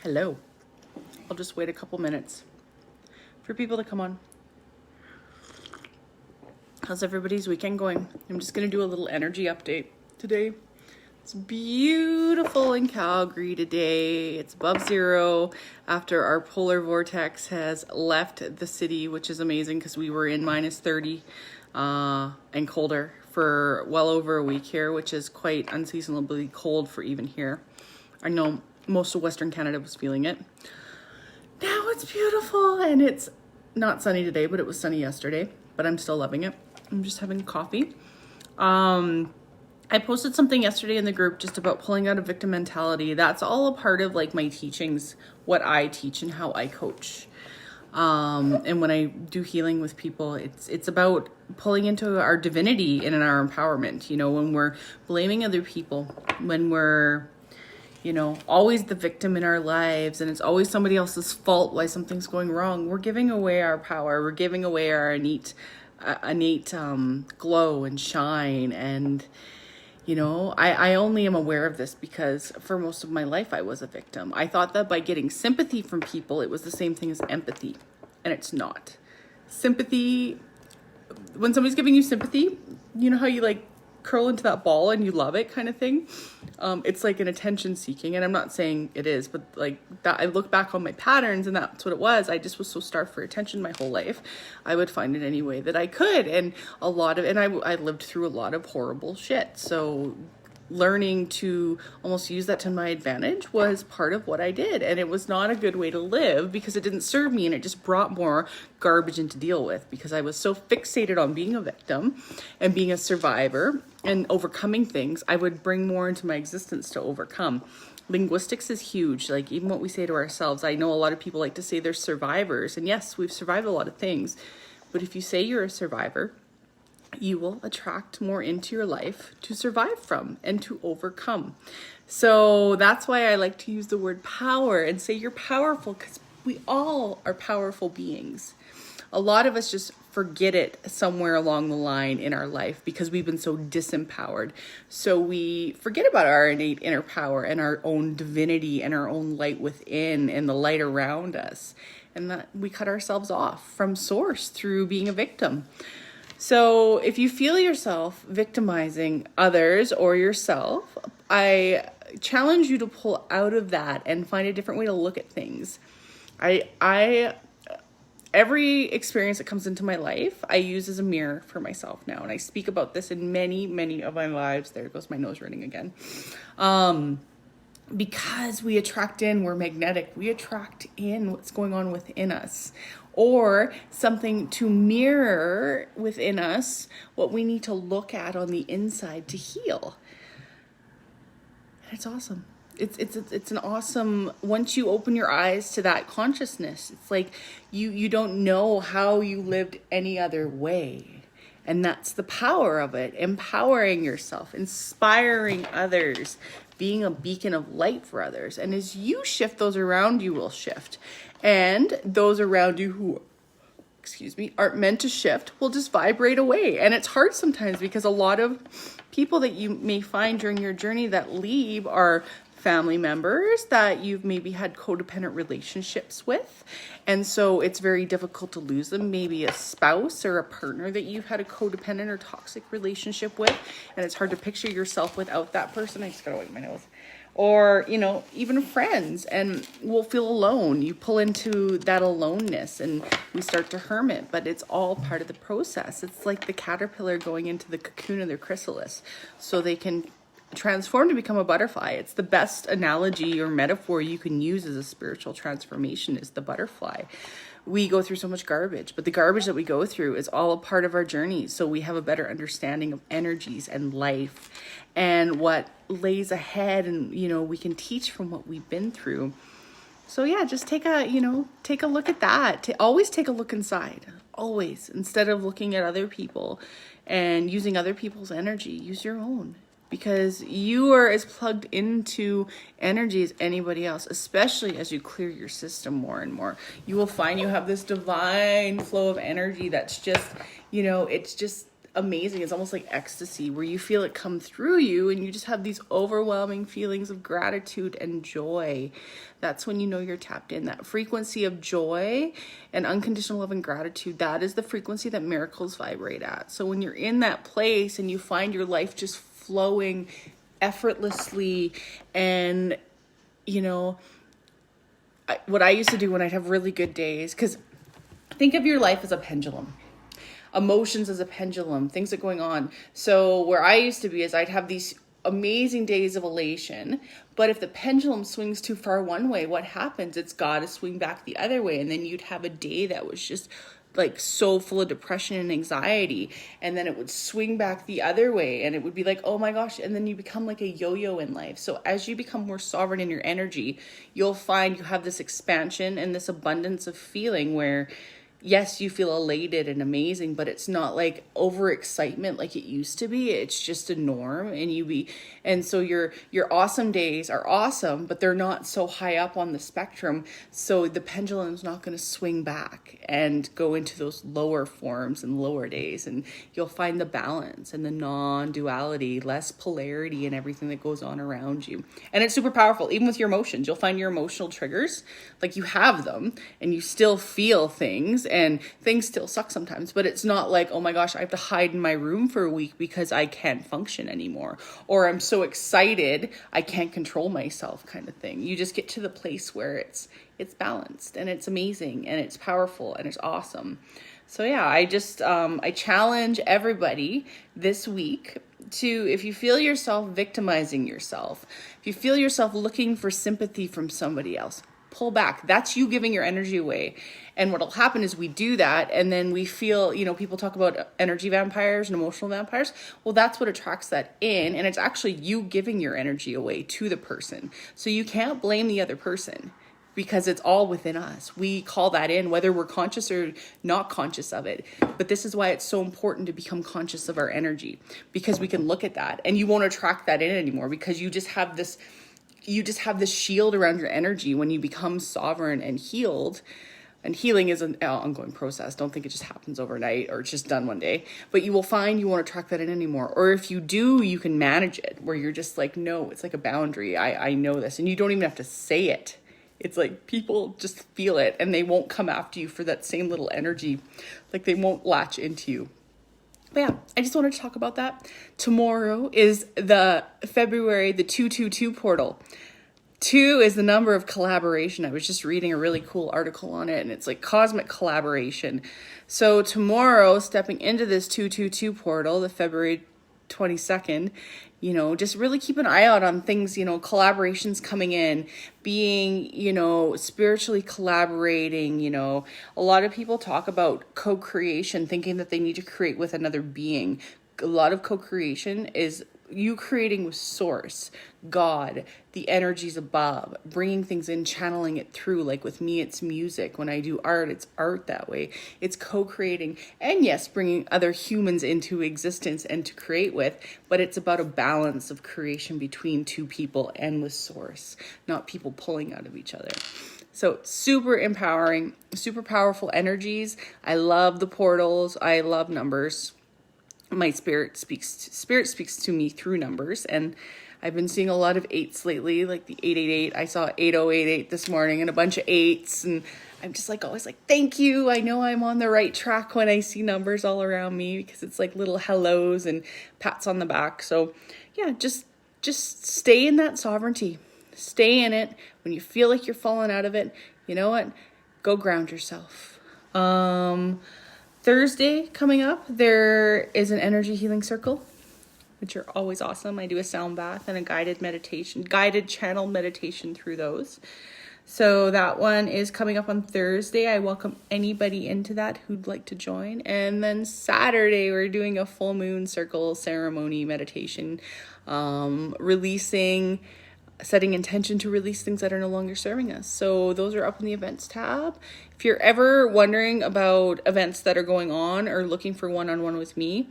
Hello. I'll just wait a couple minutes for people to come on. How's everybody's weekend going? I'm just going to do a little energy update today. It's beautiful in Calgary today. It's above zero after our polar vortex has left the city, which is amazing because we were in minus 30 and colder for well over a week here, which is quite unseasonably cold for even here. I know most of Western Canada was feeling it. Now it's beautiful and it's not sunny today, but it was sunny yesterday, but I'm still loving it. I'm just having coffee. I posted something yesterday in the group just about pulling out a victim mentality. That's all a part of like my teachings, what I teach and how I coach. And when I do healing with people, it's about pulling into our divinity and in our empowerment. You know, when we're blaming other people, when we're, you know, always the victim in our lives and it's always somebody else's fault why something's going wrong, we're giving away our power. We're giving away our innate glow and shine. And you know, I only am aware of this because for most of my life I was a victim. I thought that by getting sympathy from people, it was the same thing as empathy, and it's not. Sympathy, when somebody's giving you sympathy, you know how you like curl into that ball and you love it kind of thing? It's like an attention seeking, and I'm not saying it is, but like that, I look back on my patterns and that's what it was. I just was so starved for attention my whole life. I would find it any way that I could, and I lived through a lot of horrible shit. So learning to almost use that to my advantage was part of what I did. And it was not a good way to live because it didn't serve me and it just brought more garbage in to deal with because I was so fixated on being a victim and being a survivor and overcoming things. I would bring more into my existence to overcome. Linguistics is huge. Like even what we say to ourselves, I know a lot of people like to say they're survivors, and yes, we've survived a lot of things, but if you say you're a survivor, you will attract more into your life to survive from and to overcome. So that's why I like to use the word power and say you're powerful, because we all are powerful beings. A lot of us just forget it somewhere along the line in our life because we've been so disempowered. So we forget about our innate inner power and our own divinity and our own light within and the light around us. And that we cut ourselves off from source through being a victim. So if you feel yourself victimizing others or yourself, I challenge you to pull out of that and find a different way to look at things. Every experience that comes into my life, I use as a mirror for myself now. And I speak about this in many, many of my lives. There goes my nose running again. Because we attract in, we're magnetic. We attract in what's going on within us, or something to mirror within us what we need to look at on the inside to heal. And it's awesome. It's an awesome, once you open your eyes to that consciousness, it's like you don't know how you lived any other way. And that's the power of it. Empowering yourself, inspiring others, being a beacon of light for others. And as you shift, those around you will shift. And those around you who, aren't meant to shift will just vibrate away. And it's hard sometimes because a lot of people that you may find during your journey that leave are family members that you've maybe had codependent relationships with. And so it's very difficult to lose them. Maybe a spouse or a partner that you've had a codependent or toxic relationship with. And it's hard to picture yourself without that person. I just gotta wipe my nose. Or, you know, even friends, and we'll feel alone. You pull into that aloneness and we start to hermit, but it's all part of the process. It's like the caterpillar going into the cocoon of their chrysalis so they can transform to become a butterfly. It's the best analogy or metaphor you can use as a spiritual transformation is the butterfly. We go through so much garbage, but the garbage that we go through is all a part of our journey. So we have a better understanding of energies and life and what lays ahead, and you know, we can teach from what we've been through. So yeah, just take a look at that. Always take a look inside. Always, instead of looking at other people and using other people's energy, use your own. Because you are as plugged into energy as anybody else, especially as you clear your system more and more. You will find you have this divine flow of energy that's just, you know, it's just amazing. It's almost like ecstasy where you feel it come through you and you just have these overwhelming feelings of gratitude and joy. That's when you know you're tapped in. That frequency of joy and unconditional love and gratitude, that is the frequency that miracles vibrate at. So when you're in that place and you find your life just flowing effortlessly, and what I used to do when I'd have really good days, because think of your life as a pendulum, emotions as a pendulum, things are going on. So where I used to be is I'd have these amazing days of elation, but if the pendulum swings too far one way, what happens? It's got to swing back the other way, and then you'd have a day that was just like so full of depression and anxiety, and then it would swing back the other way and it would be like, oh my gosh, and then you become like a yo-yo in life. So as you become more sovereign in your energy, you'll find you have this expansion and this abundance of feeling where yes, you feel elated and amazing, but it's not like overexcitement like it used to be. It's just a norm, and so your awesome days are awesome, but they're not so high up on the spectrum. So the pendulum's not going to swing back and go into those lower forms and lower days, and you'll find the balance and the non-duality, less polarity in everything that goes on around you. And it's super powerful. Even with your emotions, you'll find your emotional triggers, like you have them and you still feel things, and things still suck sometimes, but it's not like, oh my gosh, I have to hide in my room for a week because I can't function anymore, or I'm so excited I can't control myself kind of thing. You just get to the place where it's balanced and it's amazing and it's powerful and it's awesome. So yeah, I challenge everybody this week to, if you feel yourself victimizing yourself, if you feel yourself looking for sympathy from somebody else, pull back. That's you giving your energy away. And what'll happen is we do that, and then we feel, people talk about energy vampires and emotional vampires. Well, that's what attracts that in, and it's actually you giving your energy away to the person. So you can't blame the other person because it's all within us. We call that in, whether we're conscious or not conscious of it. But this is why it's so important to become conscious of our energy, because we can look at that and you won't attract that in anymore, because you just have this shield around your energy when you become sovereign and healed. And healing is an ongoing process. Don't think it just happens overnight or it's just done one day. But you will find you won't attract that in anymore. Or if you do, you can manage it, where you're just like, no, it's like a boundary. I know this. And you don't even have to say it. It's like people just feel it and they won't come after you for that same little energy. Like they won't latch into you. But yeah, I just wanted to talk about that. Tomorrow is the 222 portal. 2 is the number of collaboration. I was just reading a really cool article on it, and it's like cosmic collaboration. So tomorrow, stepping into this 222 portal, the February 22nd, just really keep an eye out on things, collaborations coming in, being, spiritually collaborating. A lot of people talk about co-creation, thinking that they need to create with another being. A lot of co-creation is you creating with source, God, the energies above, bringing things in, channeling it through. Like with me, it's music. When I do art, it's art that way. It's co-creating. And yes, bringing other humans into existence and to create with, but it's about a balance of creation between two people and with source, not people pulling out of each other. So super empowering, super powerful energies. I love the portals. I love numbers. My spirit speaks to me through numbers, and I've been seeing a lot of 8s lately, like the 888. I saw 8088 this morning and a bunch of 8s, and I'm just like always like, thank you. I know I'm on the right track when I see numbers all around me, because it's like little hellos and pats on the back. So yeah, just stay in that sovereignty. Stay in it. When you feel like you're falling out of it, you know what? Go ground yourself. Thursday coming up, there is an energy healing circle, which are always awesome. I do a sound bath and a guided channel meditation through those. So that one is coming up on Thursday. I welcome anybody into that who'd like to join. And then Saturday, we're doing a full moon circle ceremony meditation, releasing setting intention to release things that are no longer serving us. So those are up in the events tab. If you're ever wondering about events that are going on or looking for one-on-one with me,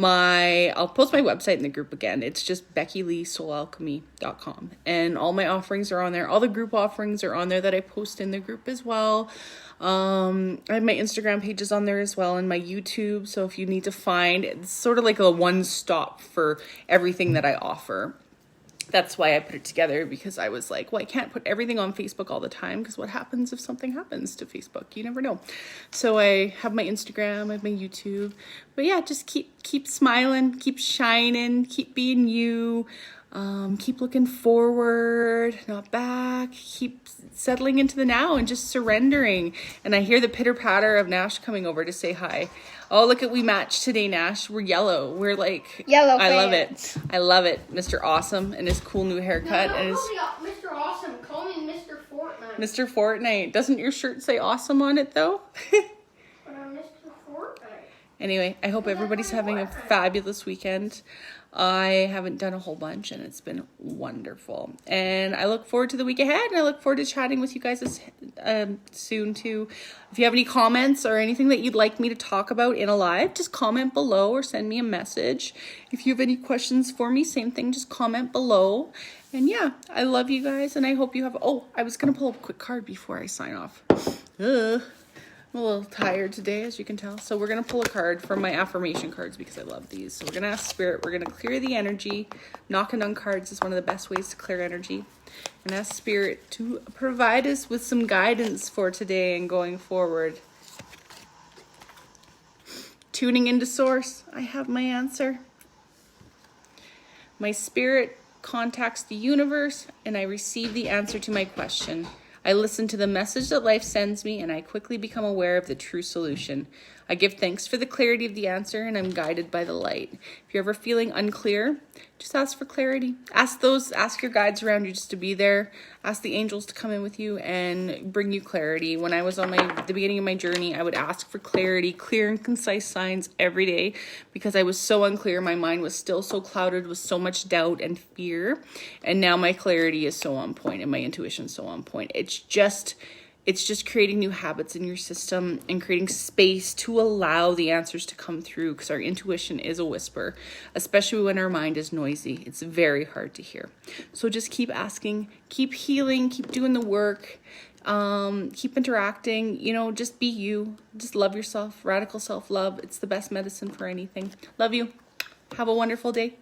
I'll post my website in the group again. It's just BeckyLeeSoulAlchemy.com. And all my offerings are on there. All the group offerings are on there that I post in the group as well. I have my Instagram pages on there as well, and my YouTube. So if you need to find, it's sort of like a one-stop for everything that I offer. That's why I put it together, because I was like, well, I can't put everything on Facebook all the time, because what happens if something happens to Facebook? You never know. So I have my Instagram, I have my YouTube. But yeah, just keep smiling, keep shining, keep being you. Keep looking forward, not back. Keep settling into the now and just surrendering. And I hear the pitter patter of Nash coming over to say hi. Oh, look at, we match today, Nash. We're yellow. We're like yellow. I love it. I love it. Mr. Awesome and his cool new haircut. No, And his call me Mr. Awesome. Call me Mr. Fortnite. Mr. Fortnite. Doesn't your shirt say awesome on it though? But I'm Mr. Fortnite. Anyway, I hope everybody's having a fabulous weekend. I haven't done a whole bunch, and it's been wonderful. And I look forward to the week ahead, and I look forward to chatting with you guys soon too. If you have any comments or anything that you'd like me to talk about in a live, just comment below or send me a message. If you have any questions for me, same thing, just comment below. And yeah, I love you guys, and I hope you have... Oh, I was going to pull up a quick card before I sign off. I'm a little tired today, as you can tell. So we're going to pull a card from my affirmation cards, because I love these. So we're going to ask Spirit. We're going to clear the energy. Knocking on cards is one of the best ways to clear energy. And ask Spirit to provide us with some guidance for today and going forward. Tuning into Source. I have my answer. My spirit contacts the universe, and I receive the answer to my question. I listen to the message that life sends me, and I quickly become aware of the true solution. I give thanks for the clarity of the answer, and I'm guided by the light. If you're ever feeling unclear, just ask for clarity. Ask your guides around you just to be there. Ask the angels to come in with you and bring you clarity. When I was on the beginning of my journey, I would ask for clarity, clear and concise signs every day, because I was so unclear. My mind was still so clouded with so much doubt and fear. And now my clarity is so on point, and my intuition is so on point. It's just creating new habits in your system and creating space to allow the answers to come through, because our intuition is a whisper, especially when our mind is noisy. It's very hard to hear. So just keep asking, keep healing, keep doing the work, keep interacting, just be you. Just love yourself. Radical self-love. It's the best medicine for anything. Love you. Have a wonderful day.